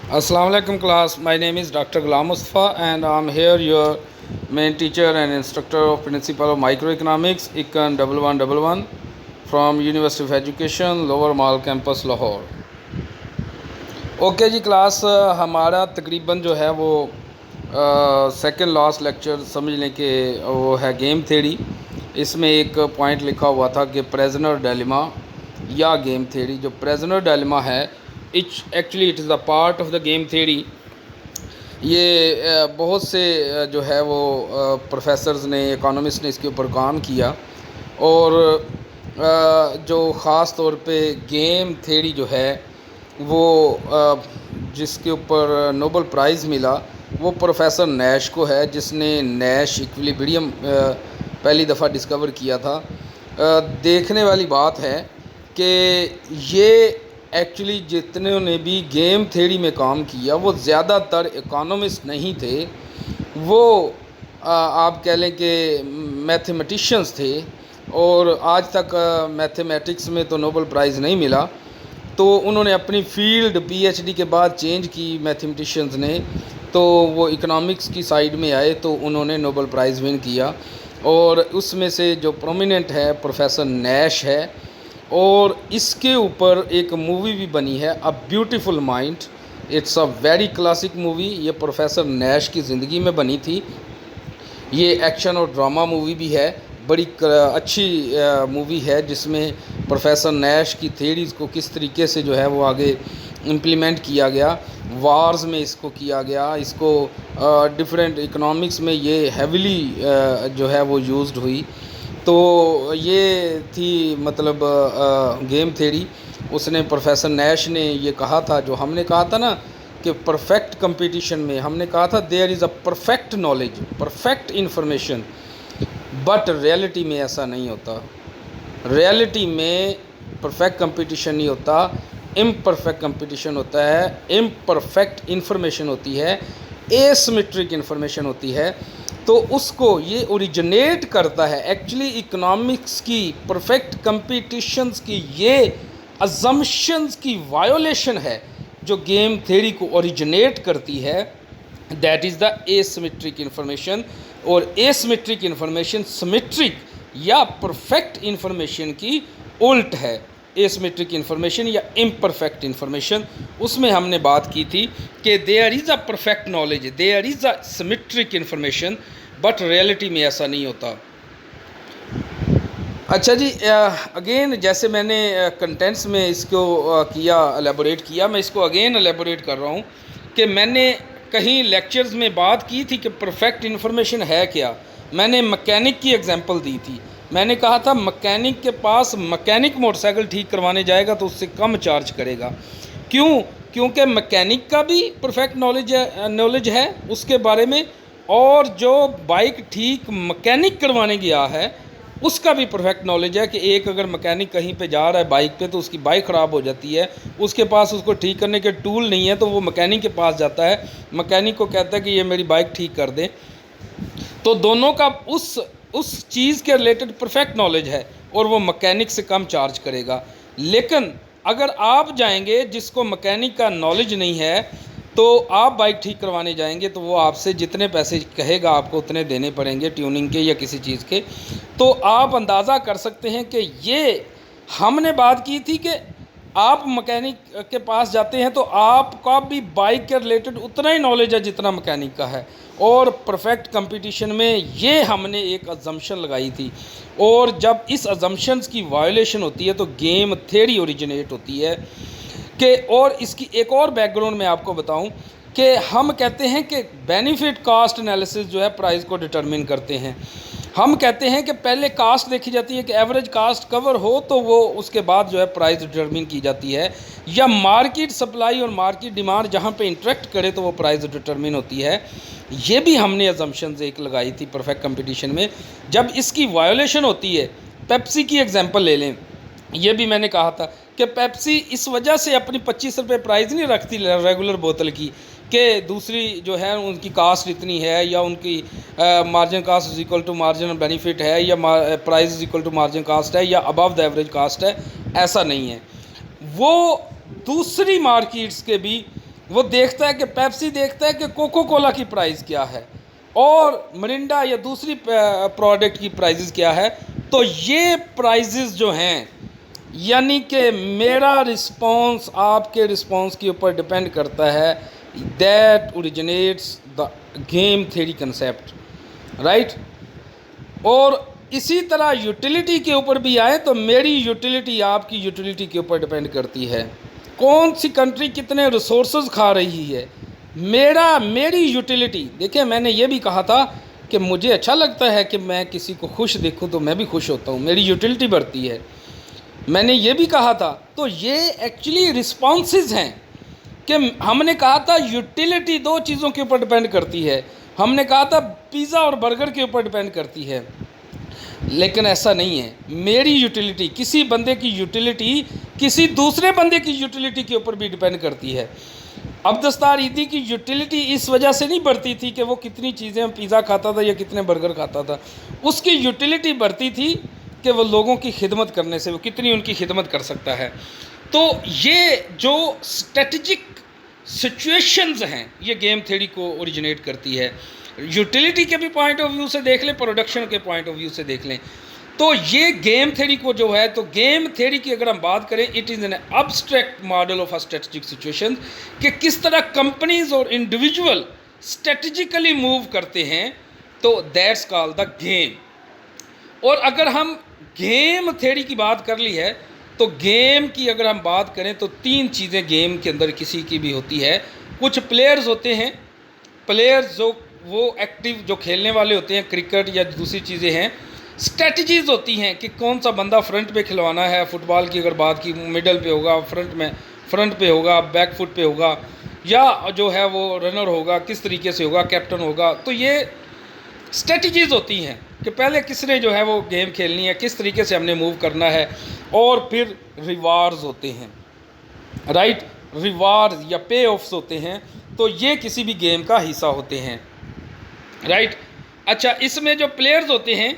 Assalamu alaikum class. My name is Dr. Ghulam Mustafa and I'm here your main teacher and instructor of principle of microeconomics Econ 1111 from University of Education Lower Mall campus Lahore. Okay जी class हमारा तकरीबन जो है वो second last lecture समझ लें कि वो है गेम थ्योरी। इसमें एक पॉइंट लिखा हुआ था कि प्रिजनर डायलेमा या गेम थ्योरी। जो प्रिजनर डायलेमा है actually it is the part of the game theory. ये बहुत से जो है वो प्रोफेसर्स ने इकोनॉमिस्ट ने इसके ऊपर काम किया और जो ख़ास तौर पे गेम थ्योरी जो है वो जिसके ऊपर नोबेल प्राइज़ मिला वो प्रोफेसर नैश को है, जिसने नैश इक्विलिब्रियम पहली दफ़ा डिस्कवर किया था। देखने वाली बात है कि ये एक्चुअली जितने ने भी गेम थ्योरी में काम किया वो ज़्यादातर इकोनॉमिस्ट नहीं थे, वो आप कह लें कि मैथमेटिशियंस थे। और आज तक मैथमेटिक्स में तो नोबेल प्राइज़ नहीं मिला, तो उन्होंने अपनी फील्ड पीएचडी के बाद चेंज की मैथमेटिशियंस ने, तो वो इकोनॉमिक्स की साइड में आए तो उन्होंने नोबेल प्राइज़ विन किया। और उसमें से जो प्रोमिनेंट है प्रोफेसर नैश है, और इसके ऊपर एक मूवी भी बनी है a beautiful mind. It's a very classic movie. ये प्रोफेसर नैश की ज़िंदगी में बनी थी। ये एक्शन और ड्रामा मूवी भी है, बड़ी अच्छी मूवी है, जिसमें प्रोफेसर नैश की थ्योरीज़ को किस तरीके से जो है वो आगे इम्प्लीमेंट किया गया, वार्स में इसको किया गया, इसको डिफरेंट इकोनॉमिक्स में ये हेविली जो है वो यूज्ड हुई। तो ये थी मतलब गेम थ्योरी। उसने प्रोफेसर नैश ने ये कहा था, जो हमने कहा था ना कि परफेक्ट कंपटीशन में हमने कहा था there is a perfect knowledge, perfect information, but reality में ऐसा नहीं होता। रियलिटी में परफेक्ट कंपटीशन नहीं होता, इम्परफेक्ट कंपटीशन होता है, इम्परफेक्ट इन्फॉर्मेशन होती है, एसिमेट्रिक इन्फॉर्मेशन होती है। तो उसको ये ओरिजिनेट करता है एक्चुअली इकोनॉमिक्स की परफेक्ट कंपटीशंस की ये अजम्पशंस की वायोलेशन है जो गेम थ्योरी को ओरिजिनेट करती है। That is the asymmetric information. और एसिमेट्रिक इन्फॉर्मेशन सिमेट्रिक या परफेक्ट इन्फॉर्मेशन की उल्ट है। एसिमेट्रिक इन्फॉर्मेशन या इम्परफेक्ट इन्फॉर्मेशन, उसमें हमने बात की थी कि there is a perfect knowledge, there is a symmetric information, but reality में ऐसा नहीं होता। अच्छा जी, अगेन जैसे मैंने कंटेंट्स में इसको किया एलेबोरेट किया, मैं इसको अगेन एलेबोरेट कर रहा हूँ कि मैंने कहीं लेक्चर्स में बात की थी कि परफेक्ट इन्फॉर्मेशन है क्या। मैंने मैकेनिक की एग्जांपल दी थी। मैंने कहा था मैकेनिक के पास मैकेनिक मोटरसाइकिल ठीक करवाने जाएगा तो उससे कम चार्ज करेगा। क्यों? क्योंकि मैकेनिक का भी परफेक्ट नॉलेज है उसके बारे में, और जो बाइक ठीक मैकेनिक करवाने गया है उसका भी परफेक्ट नॉलेज है कि एक अगर मैकेनिक कहीं पे जा रहा है बाइक पे तो उसकी बाइक ख़राब हो जाती है, उसके पास उसको ठीक करने के टूल नहीं है, तो वो मैकेनिक के पास जाता है, मैकेनिक को कहता है कि ये मेरी बाइक ठीक कर दे। तो दोनों का उस चीज़ के रिलेटेड परफेक्ट नॉलेज है और वो मैकेनिक से कम चार्ज करेगा। लेकिन अगर आप जाएंगे जिसको मैकेनिक का नॉलेज नहीं है, तो आप बाइक ठीक करवाने जाएंगे तो वो आपसे जितने पैसे कहेगा आपको उतने देने पड़ेंगे ट्यूनिंग के या किसी चीज़ के। तो आप अंदाज़ा कर सकते हैं कि ये हमने बात की थी कि आप मैकेनिक के पास जाते हैं तो आपका भी बाइक के रिलेटेड उतना ही नॉलेज है जितना मैकेनिक का है। और परफेक्ट कंपटीशन में ये हमने एक अजम्पशन लगाई थी, और जब इस अजम्पशंस की वायोलेशन होती है तो गेम थ्योरी ओरिजिनेट होती है कि। और इसकी एक और बैकग्राउंड मैं आपको बताऊं कि हम कहते हैं कि बेनिफिट कास्ट एनालिसिस जो है प्राइस को डिटरमिन करते हैं। हम कहते हैं कि पहले कास्ट देखी जाती है कि एवरेज कास्ट कवर हो तो वो उसके बाद जो है प्राइस डिटरमिन की जाती है, या मार्केट सप्लाई और मार्केट डिमांड जहाँ पे इंटरेक्ट करे तो वो प्राइस डिटरमिन होती है। ये भी हमने अजम्पशंस एक लगाई थी परफेक्ट कंपटीशन में। जब इसकी वायोलेशन होती है, पेप्सी की एग्जांपल ले लें, ये भी मैंने कहा था कि पेप्सी इस वजह से अपनी 25 रुपये प्राइस नहीं रखती रेगुलर बोतल की कि दूसरी जो है उनकी कास्ट इतनी है, या उनकी margin cost is equal to margin benefit है, या price is equal to margin cost है, या अबव द एवरेज कास्ट है। ऐसा नहीं है। वो दूसरी मार्केट्स के भी वो देखता है कि पेप्सी देखता है कि कोको कोला की प्राइस क्या है और मिरिंडा या दूसरी प्रोडक्ट की प्राइसेस क्या है। तो ये प्राइसेस जो हैं, यानी कि मेरा रिस्पॉन्स आपके रिस्पॉन्स के ऊपर डिपेंड करता है। That originates the game theory concept, right. और इसी तरह यूटिलिटी के ऊपर भी आए तो मेरी यूटिलिटी आपकी यूटिलिटी के ऊपर डिपेंड करती है। कौन सी कंट्री कितने रिसोर्सेज खा रही है, मेरी यूटिलिटी। देखिए, मैंने ये भी कहा था कि मुझे अच्छा लगता है कि मैं किसी को खुश देखूं तो मैं भी खुश होता हूं, मेरी यूटिलिटी बढ़ती है। मैंने ये भी कहा था। तो ये एक्चुअली रिस्पॉन्सेज हैं कि हमने कहा था यूटिलिटी दो चीज़ों के ऊपर डिपेंड करती है। हमने कहा था पिज़्ज़ा और बर्गर के ऊपर डिपेंड करती है, लेकिन ऐसा नहीं है। मेरी यूटिलिटी, किसी बंदे की यूटिलिटी किसी दूसरे बंदे की यूटिलिटी के ऊपर भी डिपेंड करती है। अब दस्तार ईदी की यूटिलिटी इस वजह से नहीं बढ़ती थी कि वो कितनी चीज़ें पिज़्ज़ा खाता था या कितने बर्गर खाता था। उसकी यूटिलिटी बढ़ती थी कि वो लोगों की खिदमत करने से वो कितनी उनकी खिदमत कर सकता है। तो ये जो स्ट्रेटजिक सिचुएशंस हैं, ये गेम थ्योरी को ओरिजिनेट करती है। यूटिलिटी के भी पॉइंट ऑफ व्यू से देख लें, प्रोडक्शन के पॉइंट ऑफ व्यू से देख लें, तो ये गेम थ्योरी को जो है, तो गेम थ्योरी की अगर हम बात करें, it is an abstract model of a strategic situation, कि किस तरह कंपनीज और इंडिविजुअल स्ट्रेटजिकली मूव करते हैं। तो दैट्स कॉल्ड द गेम। और अगर हम गेम थ्योरी की बात कर ली है, तो गेम की अगर हम बात करें तो तीन चीज़ें गेम के अंदर किसी की भी होती है। कुछ प्लेयर्स होते हैं, प्लेयर्स जो वो एक्टिव जो खेलने वाले होते हैं, क्रिकेट या दूसरी चीज़ें हैं। स्ट्रेटजीज़ होती हैं कि कौन सा बंदा फ्रंट पे खिलवाना है, फुटबॉल की अगर बात की, मिडल पे होगा, फ्रंट पे होगा, बैक फुट पे होगा, या जो है वो रनर होगा, किस तरीके से होगा, कैप्टन होगा। तो ये स्ट्रेटजीज़ होती हैं कि पहले किसने जो है वो गेम खेलनी है, किस तरीके से हमने मूव करना है। और फिर रिवार्ड्स होते हैं, राइट, रिवार्ड या पे ऑफ्स होते हैं। तो ये किसी भी गेम का हिस्सा होते हैं, राइट। अच्छा, इसमें जो प्लेयर्स होते हैं,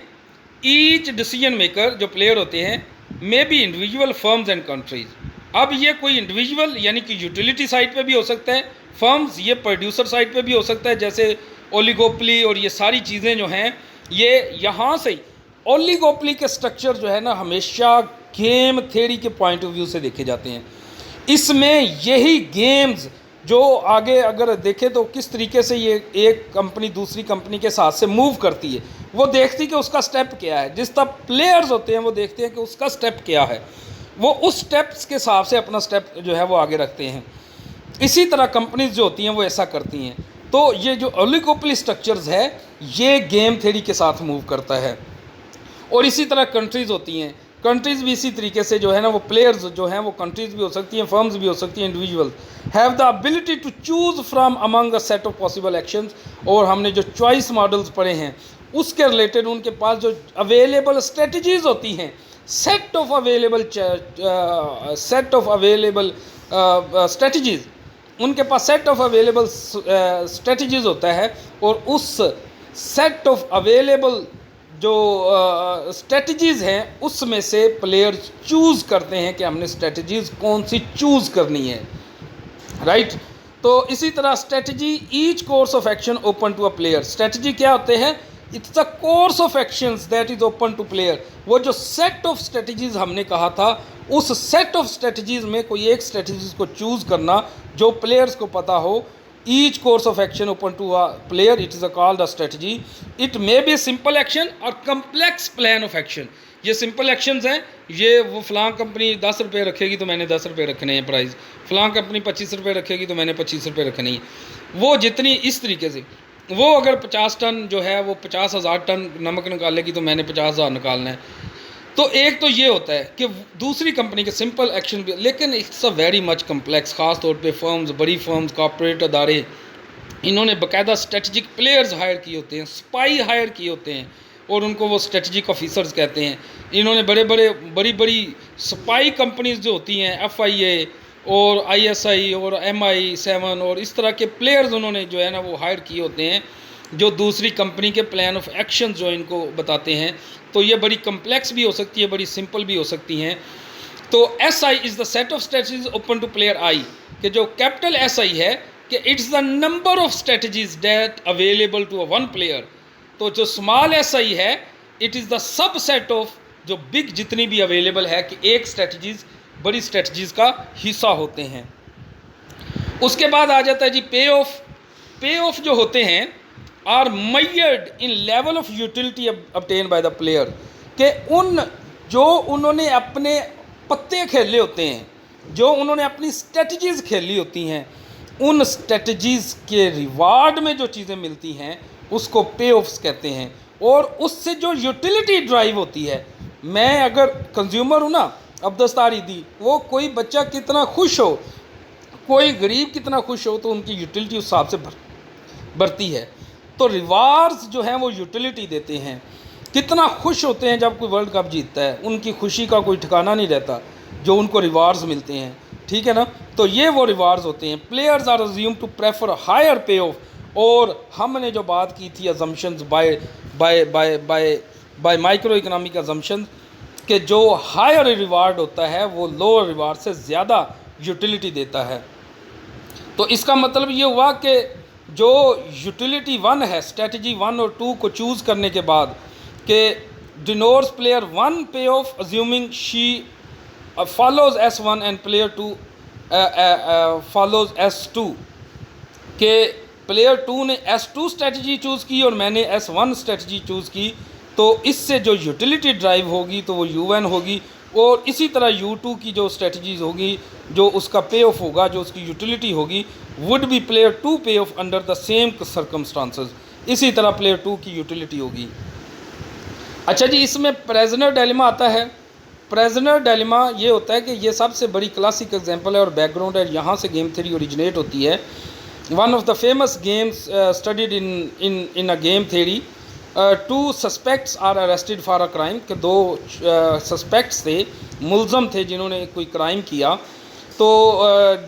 ईच डिसीजन मेकर जो प्लेयर होते हैं, may be individual, firms and countries. अब ये कोई इंडिविजुअल यानी कि यूटिलिटी साइड पे भी हो सकता है, फर्म्स ये प्रोड्यूसर साइड पे भी हो सकता है, जैसे ओलिगोपली और ये सारी चीज़ें जो हैं, ये यहाँ से ओलिगोपली के स्ट्रक्चर जो है ना, हमेशा गेम थ्योरी के पॉइंट ऑफ व्यू से देखे जाते हैं। इसमें यही गेम्स जो आगे अगर देखें तो किस तरीके से ये एक कंपनी दूसरी कंपनी के साथ से मूव करती है, वो देखती कि उसका स्टेप क्या है। जिस तरह प्लेयर्स होते हैं वो देखते हैं कि उसका स्टेप क्या है, वो उस स्टेप्स के हिसाब से अपना स्टेप जो है वो आगे रखते हैं। इसी तरह कंपनीज जो होती हैं वो ऐसा करती हैं। तो ये जो ओलिगोपोली स्ट्रक्चर्स है, ये गेम थ्योरी के साथ मूव करता है। और इसी तरह कंट्रीज़ होती हैं, कंट्रीज़ भी इसी तरीके से जो है ना, वो प्लेयर्स जो हैं वो कंट्रीज़ भी हो सकती हैं, फर्म्स भी हो सकती हैं, individuals have the ability to choose from among a set of possible actions. और हमने जो चॉइस मॉडल्स पढ़े हैं उसके रिलेटेड उनके पास जो अवेलेबल स्ट्रेटजीज़ होती हैं, सेट ऑफ अवेलेबल स्ट्रेटजीज़, उनके पास सेट ऑफ अवेलेबल स्ट्रेटजीज़ होता है। और उस सेट ऑफ अवेलेबल जो स्ट्रेटजीज़ हैं उसमें से प्लेयर चूज़ करते हैं कि हमने स्ट्रेटजीज़ कौन सी चूज़ करनी है, राइट। तो इसी तरह strategy, each course of action open to a player. Strategy क्या होते हैं? It's the course of actions that is open to player. वो जो सेट ऑफ स्ट्रेटजीज़ हमने कहा था, उस सेट ऑफ स्ट्रेटजीज़ में कोई एक स्ट्रेटजीज़ को चूज़ करना जो प्लेयर्स को पता हो। Each course of action open to a player, it is called a strategy. It may be simple action और कम्प्लेक्स प्लान ऑफ एक्शन। ये सिंपल एक्शंस हैं, ये वो फ़लाँ कंपनी 10 रुपये रखेगी तो मैंने 10 रुपये रखने हैं प्राइस, फ़लाँ कंपनी 25 रुपये रखेगी तो मैंने 25 रुपये रखने हैं। वो जितनी इस तरीके से, वो अगर 50 टन जो है वो 50,000 टन नमक निकालेगी तो मैंने 50,000 निकालना है। तो एक तो ये होता है कि दूसरी कंपनी के सिंपल एक्शन भी, लेकिन it's a very much complex. ख़ास तौर पे फर्म्स, बड़ी फर्म्स, कॉर्पोरेट अदारे, इन्होंने बाकायदा स्ट्रेटजिक प्लेयर्स हायर किए होते हैं, स्पाई हायर किए होते हैं, और उनको वो स्ट्रेटजिक ऑफिसर्स कहते हैं। इन्होंने बड़ी बड़ी स्पाई कंपनीज जो होती हैं, FIA और ISI और MI7 और इस तरह के प्लेयर्स उन्होंने जो है ना वो हायर किए होते हैं, जो दूसरी कंपनी के प्लान ऑफ एक्शन जो इनको बताते हैं। तो ये बड़ी कम्प्लेक्स भी हो सकती है, बड़ी सिंपल भी हो सकती हैं। तो SI is the set of strategies open to player I, कि जो कैपिटल SI है कि it's the number of strategies that available to a one player. तो जो स्मॉल एस आई है, it is the subset of जो big जितनी भी अवेलेबल है, कि एक स्ट्रेटजीज बड़ी स्ट्रेटजीज का हिस्सा होते हैं। उसके बाद आ जाता है जी पे ऑफ। पे ऑफ जो होते हैं are measured in level of utility obtained by the player, के उन जो उन्होंने अपने पत्ते खेले होते हैं, जो उन्होंने अपनी स्ट्रेटजीज़ खेली होती हैं, उन स्ट्रेटजीज़ के रिवार्ड में जो चीज़ें मिलती हैं उसको पे ऑफ्स कहते हैं। और उससे जो यूटिलिटी ड्राइव होती है, मैं अगर कंज्यूमर हूँ ना, अब दस्तारी दी, वो कोई बच्चा कितना खुश हो, कोई गरीब कितना खुश हो, तो उनकी यूटिलिटी उस हिसाब से बढ़ती है। तो रिवार्ड्स जो हैं वो यूटिलिटी देते हैं। कितना खुश होते हैं जब कोई वर्ल्ड कप जीतता है, उनकी खुशी का कोई ठिकाना नहीं रहता जो उनको रिवार्ड्स मिलते हैं, ठीक है ना। तो ये वो रिवार्ड्स होते हैं। Players are assume to prefer higher payoff. और हमने जो बात की थी assumptions by micro economic assumptions, कि जो हायर रिवार्ड होता है वो लोअर रिवार्ड से ज़्यादा यूटिलिटी देता है। तो इसका मतलब ये हुआ कि जो यूटिलिटी 1 है, स्ट्रेटजी 1 और 2 को चूज़ करने के बाद, कि डिनोर्स प्लेयर 1 पे of assuming she follows S1 and player 2 follows S2, के प्लेयर 2 ने S2 स्ट्रेटजी चूज़ की और मैंने S1 स्ट्रेटजी चूज़ की, तो इससे जो यूटिलिटी ड्राइव होगी तो वो U1 होगी। और इसी तरह U2 की जो स्ट्रेटजीज होगी, जो उसका पे ऑफ होगा, जो उसकी यूटिलिटी होगी, वुड बी प्लेयर 2 पे of under the same circumstances. इसी तरह प्लेयर 2 की यूटिलिटी होगी। अच्छा जी, इसमें प्रेजनर डायलेमा आता है। प्रेजनर डायलेमा ये होता है कि ये सबसे बड़ी क्लासिक एग्जांपल है और बैकग्राउंड है, यहाँ से गेम थ्योरी ओरिजिनेट होती है। One of the famous games studied in a game theory, 2 suspects are arrested for a crime, के 2 सस्पेक्ट्स थे, मुलजम थे जिन्होंने कोई क्राइम किया। तो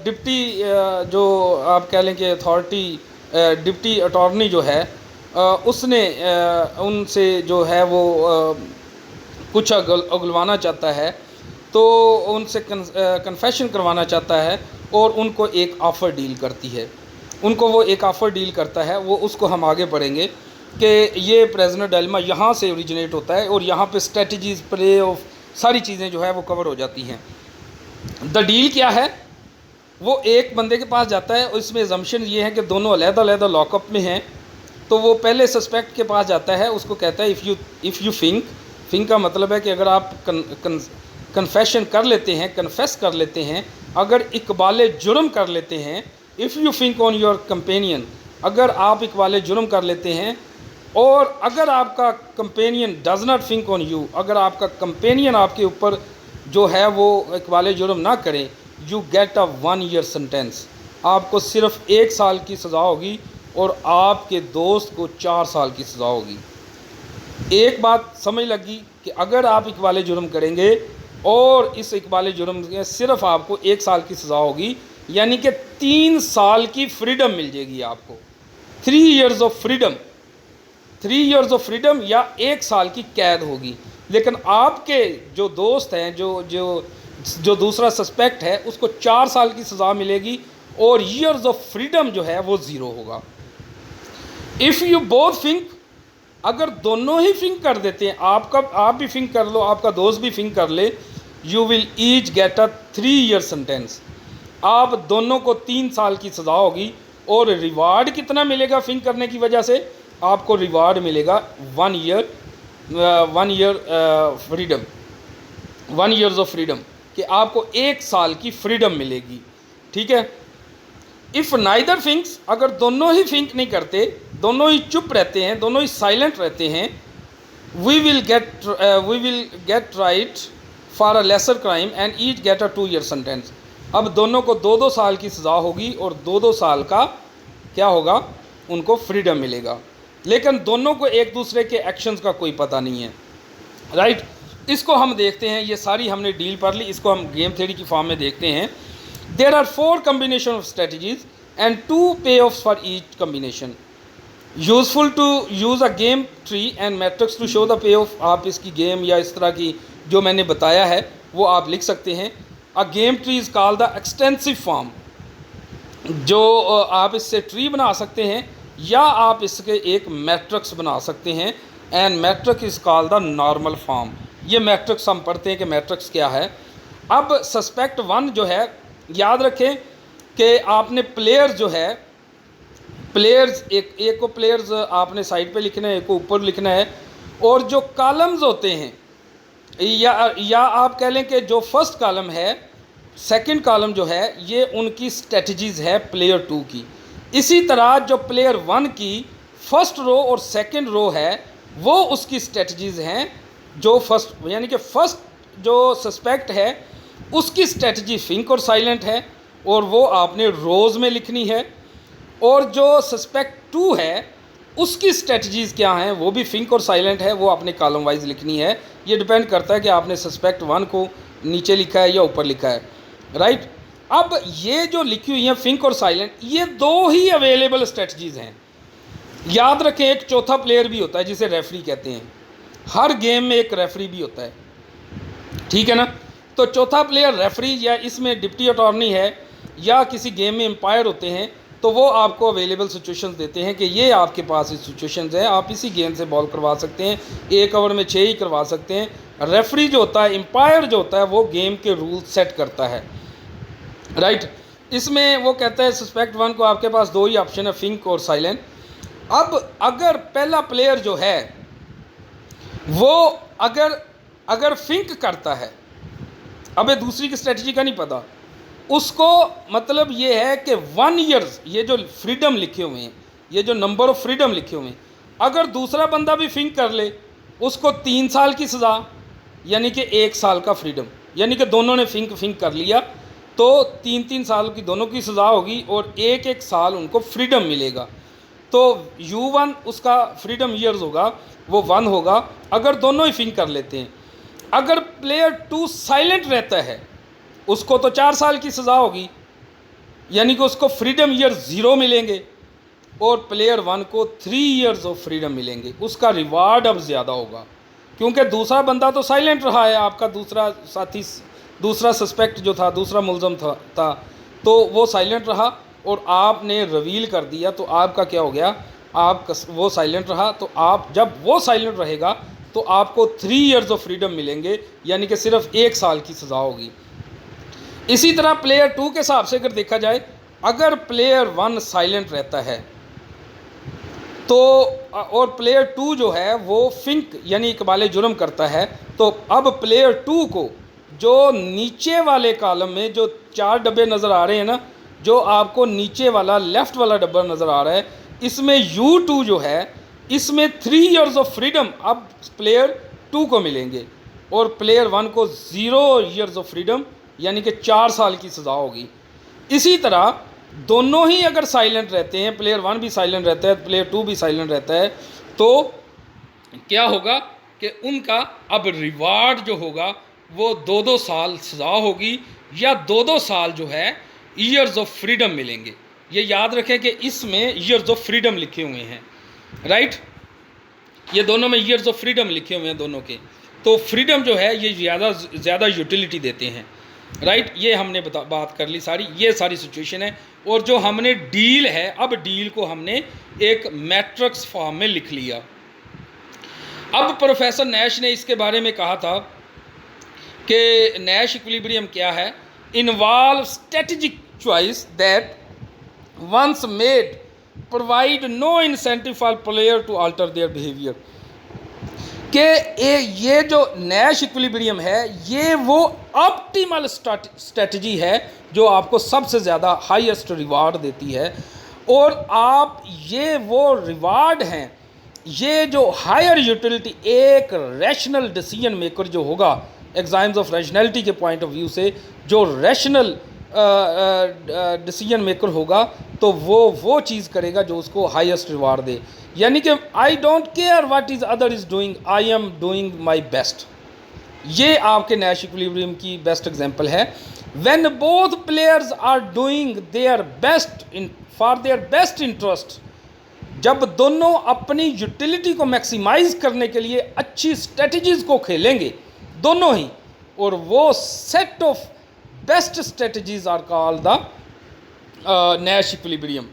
डिप्टी जो आप कह लें कि अथॉरिटी, डिप्टी अटॉर्नी जो है, उसने उनसे जो है वो कुछ अगलवाना चाहता है, तो उनसे कन्फेशन करवाना चाहता है और उनको एक ऑफ़र डील करती है। उनको वो एक ऑफ़र डील करता है, वो उसको हम आगे पढ़ेंगे कि ये प्रेजनर डायलेमा यहाँ से ओरिजिनेट होता है और यहाँ पे स्ट्रेटजीज़, प्ले ऑफ, सारी चीज़ें जो है वो कवर हो जाती हैं। द डील क्या है, वो एक बंदे के पास जाता है और इसमें अजम्पशन ये है कि दोनों अलग-अलग लॉकअप में हैं। तो वो पहले सस्पेक्ट के पास जाता है, उसको कहता है इफ़ यू फिंक का मतलब है कि अगर आप कन्फेशन कर लेते हैं, कन्फेस कर लेते हैं, अगर इकबाल जुर्म कर लेते हैं, if you Fink on your companion, अगर आप इकबाल जुर्म कर लेते हैं, और अगर आपका companion does not think on you, अगर आपका कंपेनियन आपके ऊपर जो है वो इकबाल जुर्म ना करें, you get a 1 year sentence. आपको सिर्फ 1 साल की सज़ा होगी और आपके दोस्त को 4 साल की सज़ा होगी। एक बात समझ लगी कि अगर आप इकबाल जुर्म करेंगे और इस इकबाल जुर्म में सिर्फ आपको 1 साल की सज़ा होगी, यानी कि 3 साल की फ्रीडम मिल जाएगी आपको, 3 years of freedom, 3 years of freedom या 1 साल की कैद होगी। लेकिन आपके जो दोस्त हैं, जो दूसरा सस्पेक्ट है, उसको 4 साल की सज़ा मिलेगी और ईयर्स ऑफ फ्रीडम जो है वो 0 होगा। इफ़ यू बोथ थिंक, अगर दोनों ही थिंक कर देते हैं, आप भी थिंक कर लो, आपका दोस्त भी थिंक कर ले, you will each get a 3 year sentence. आप दोनों को 3 साल की सज़ा होगी और रिवार्ड कितना मिलेगा थिंक करने की वजह से? आपको रिवार्ड मिलेगा 1 year freedom, 1 years of freedom, कि आपको 1 साल की फ्रीडम मिलेगी, ठीक है। इफ़ नाइदर थिंक्स, अगर दोनों ही थिंक नहीं करते, दोनों ही चुप रहते हैं, दोनों ही साइलेंट रहते हैं, we will get right for a lesser crime and each get a 2 year sentence. अब दोनों को 2-2 साल की सज़ा होगी और 2-2 साल का क्या होगा, उनको फ्रीडम मिलेगा। लेकिन दोनों को एक दूसरे के एक्शंस का कोई पता नहीं है, राइट। इसको हम देखते हैं, ये सारी हमने डील पढ़ ली, इसको हम गेम थ्योरी की फॉर्म में देखते हैं। There are 4 combination of strategies and 2 payoffs for each combination. Useful to use a game tree and matrix to show the payoff. आप इसकी गेम या इस तरह की जो मैंने बताया है वो आप लिख सकते हैं। अ game tree is called the extensive form. जो आप इससे ट्री बना सकते हैं या आप इसके एक मैट्रिक्स बना सकते हैं। And matrix is called the normal form. ये मैट्रिक्स हम पढ़ते हैं कि मैट्रिक्स क्या है। अब सस्पेक्ट वन जो है, याद रखें कि आपने प्लेयर्स जो है, प्लेयर्स एक को प्लेयर्स आपने साइड पे लिखना है, एक को ऊपर लिखना है। और जो कॉलम्स होते हैं, या आप कह लें कि जो फर्स्ट कॉलम है, सेकंड कॉलम जो है, ये उनकी स्ट्रेटजीज़ है प्लेयर टू की। इसी तरह जो प्लेयर वन की फर्स्ट रो और सेकंड रो है, वो उसकी स्ट्रेटजीज़ हैं। जो फर्स्ट यानी कि फर्स्ट जो सस्पेक्ट है उसकी स्ट्रेटजी फिंक और साइलेंट है, और वो आपने रोज़ में लिखनी है। और जो सस्पेक्ट टू है उसकी स्ट्रेटजीज़ क्या हैं, वो भी फिंक और साइलेंट है, वो आपने कॉलम वाइज लिखनी है। ये डिपेंड करता है कि आपने सस्पेक्ट वन को नीचे लिखा है या ऊपर लिखा है, राइट। अब ये जो लिखी हुई हैं फिंक और साइलेंट, ये दो ही अवेलेबल स्ट्रेटजीज़ हैं। याद रखें एक चौथा प्लेयर भी होता है जिसे रेफरी कहते हैं। हर गेम में एक रेफरी भी होता है, ठीक है ना। तो चौथा प्लेयर रेफरी, या इसमें डिप्टी अटॉर्नी है, या किसी गेम में एम्पायर होते हैं, तो वो आपको अवेलेबल सिचुएशंस देते हैं कि ये आपके पास इस सिचुएशंस है, आप इसी गेंद से बॉल करवा सकते हैं, एक ओवर में 6 ही करवा सकते हैं। रेफरी जो होता है, एम्पायर जो होता है, वो गेम के रूल सेट करता है, राइट। इसमें वो कहता है सस्पेक्ट वन को आपके पास दो ही ऑप्शन है, फिंक और साइलेंट। अब अगर पहला प्लेयर जो है वो अगर फिंक करता है, अबे दूसरी की स्ट्रेटजी का नहीं पता उसको, मतलब ये है कि 1 ईयर्स, ये जो फ्रीडम लिखे हुए हैं, ये जो नंबर ऑफ फ्रीडम लिखे हुए हैं, अगर दूसरा बंदा भी फिंक कर ले उसको 3 साल की सज़ा, यानी कि 1 साल का फ्रीडम। यानी कि दोनों ने फिंक कर लिया तो 3-3 साल की दोनों की सज़ा होगी और 1-1 साल उनको फ्रीडम मिलेगा। तो U1 उसका फ्रीडम ईयर्स होगा, वो 1 होगा अगर दोनों ही फिंक कर लेते हैं। अगर प्लेयर 2 साइलेंट रहता है उसको तो 4 साल की सज़ा होगी, यानी कि उसको फ्रीडम ईयर 0 मिलेंगे, और प्लेयर 1 को 3 ईयर्स ऑफ फ्रीडम मिलेंगे। उसका रिवार्ड अब ज़्यादा होगा क्योंकि दूसरा बंदा तो साइलेंट रहा है, आपका दूसरा साथी, दूसरा सस्पेक्ट जो था, दूसरा मुलज़म था तो वो साइलेंट रहा और आपने रिवील कर दिया, तो आपका क्या हो गया, आप वो साइलेंट रहा, तो आप जब वो साइलेंट रहेगा तो आपको 3 ईयर्स ऑफ फ्रीडम मिलेंगे, यानी कि सिर्फ 1 साल की सज़ा होगी। इसी तरह प्लेयर 2 के हिसाब से अगर देखा जाए, अगर प्लेयर 1 साइलेंट रहता है तो, और प्लेयर 2 जो है वो फिंक यानी इकबाल जुर्म करता है, तो अब प्लेयर 2 को जो नीचे वाले कॉलम में जो 4 डब्बे नज़र आ रहे हैं ना, जो आपको नीचे वाला लेफ़्ट वाला डब्बा नज़र आ रहा है, इसमें U2 जो है, इसमें 3 ईयर्स ऑफ फ्रीडम अब प्लेयर 2 को मिलेंगे, और प्लेयर 1 को 0 ईयर्स ऑफ फ्रीडम, यानी कि 4 साल की सज़ा होगी। इसी तरह दोनों ही अगर साइलेंट रहते हैं, प्लेयर 1 भी साइलेंट रहता है, प्लेयर 2 भी साइलेंट रहता है, तो क्या होगा कि उनका अब रिवार्ड जो होगा वो 2-2 साल सज़ा होगी, या 2-2 साल जो है ईयर्स ऑफ फ्रीडम मिलेंगे। ये याद रखें कि इसमें ईयर्स ऑफ फ्रीडम लिखे हुए हैं, राइट। ये दोनों में ईयर्स ऑफ फ्रीडम लिखे हुए हैं दोनों के, तो फ्रीडम जो है ये ज़्यादा यूटिलिटी देते हैं, राइट। ये हमने बात कर ली सारी, ये सारी सिचुएशन है। और जो हमने डील है, अब डील को हमने एक मैट्रिक्स फॉर्म में लिख लिया। अब प्रोफेसर नैश ने इसके बारे में कहा था कि नैश इक्विलिब्रियम क्या है, involve strategic choice that once made provide no incentive for player to alter their behaviour. कि ये जो नैश इक्विलिब्रियम है ये वो ऑप्टिमल स्ट्रेटजी है जो आपको सबसे ज़्यादा हाईएस्ट रिवार्ड देती है, और आप ये वो रिवार्ड हैं, ये जो हायर यूटिलिटी, एक रैशनल डिसीजन मेकर जो होगा, एग्जाम्स ऑफ रैशनैलिटी के पॉइंट ऑफ व्यू से जो रैशनल डिसीजन मेकर होगा, तो वो चीज़ करेगा जो उसको हाईएस्ट रिवार्ड दे। यानी कि I don't care what is other is doing, I am doing my best. ये आपके नैश इक्विलिब्रियम की बेस्ट एग्जांपल है। When both players are doing their best in for their best interest, जब दोनों अपनी यूटिलिटी को मैक्सिमाइज करने के लिए अच्छी स्ट्रेटजीज़ को खेलेंगे दोनों ही, और वो set of best strategies are called the Nash equilibrium.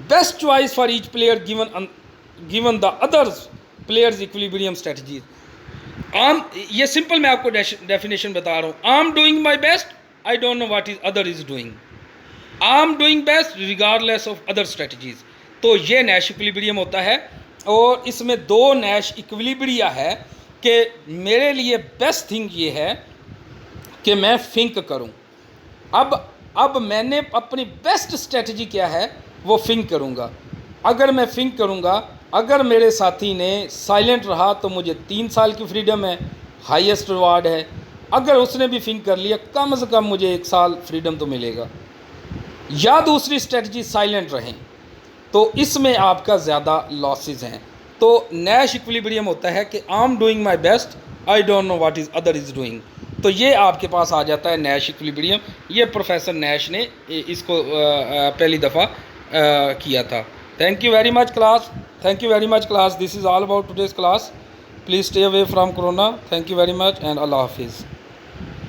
Best choice for each player given the others players equilibrium strategies. ये सिंपल मैं आपको डेफिनेशन बता रहा हूँ. आई am doing my best, I don't know what is other is doing. I am doing best regardless of other strategies. तो ये Nash equilibrium होता है. और इसमें दो नैश इक्विलिब्रिया है कि मेरे लिए बेस्ट थिंग ये है कि मैं फिंक करूं. अब मैंने अपनी बेस्ट स्ट्रेटजी क्या है वो फिंक करूंगा. अगर मैं फिंक करूंगा, अगर मेरे साथी ने साइलेंट रहा तो मुझे 3 साल की फ्रीडम है, हाईएस्ट रिवार्ड है. अगर उसने भी फिंक कर लिया, कम से कम मुझे 1 साल फ्रीडम तो मिलेगा. या दूसरी स्ट्रेटजी साइलेंट रहें, तो इसमें आपका ज़्यादा लॉसेस हैं. तो नैश इक्विलिब्रियम होता है कि आई am doing my best, I don't know what is other is doing. तो ये आपके पास आ जाता है नैश इक्विलिब्रियम. ये प्रोफेसर नैश ने इसको पहली दफ़ा किया था. Thank you very much class. Thank you very much class. This is all about today's class. Please stay away from corona. Thank you very much and Allah Hafiz.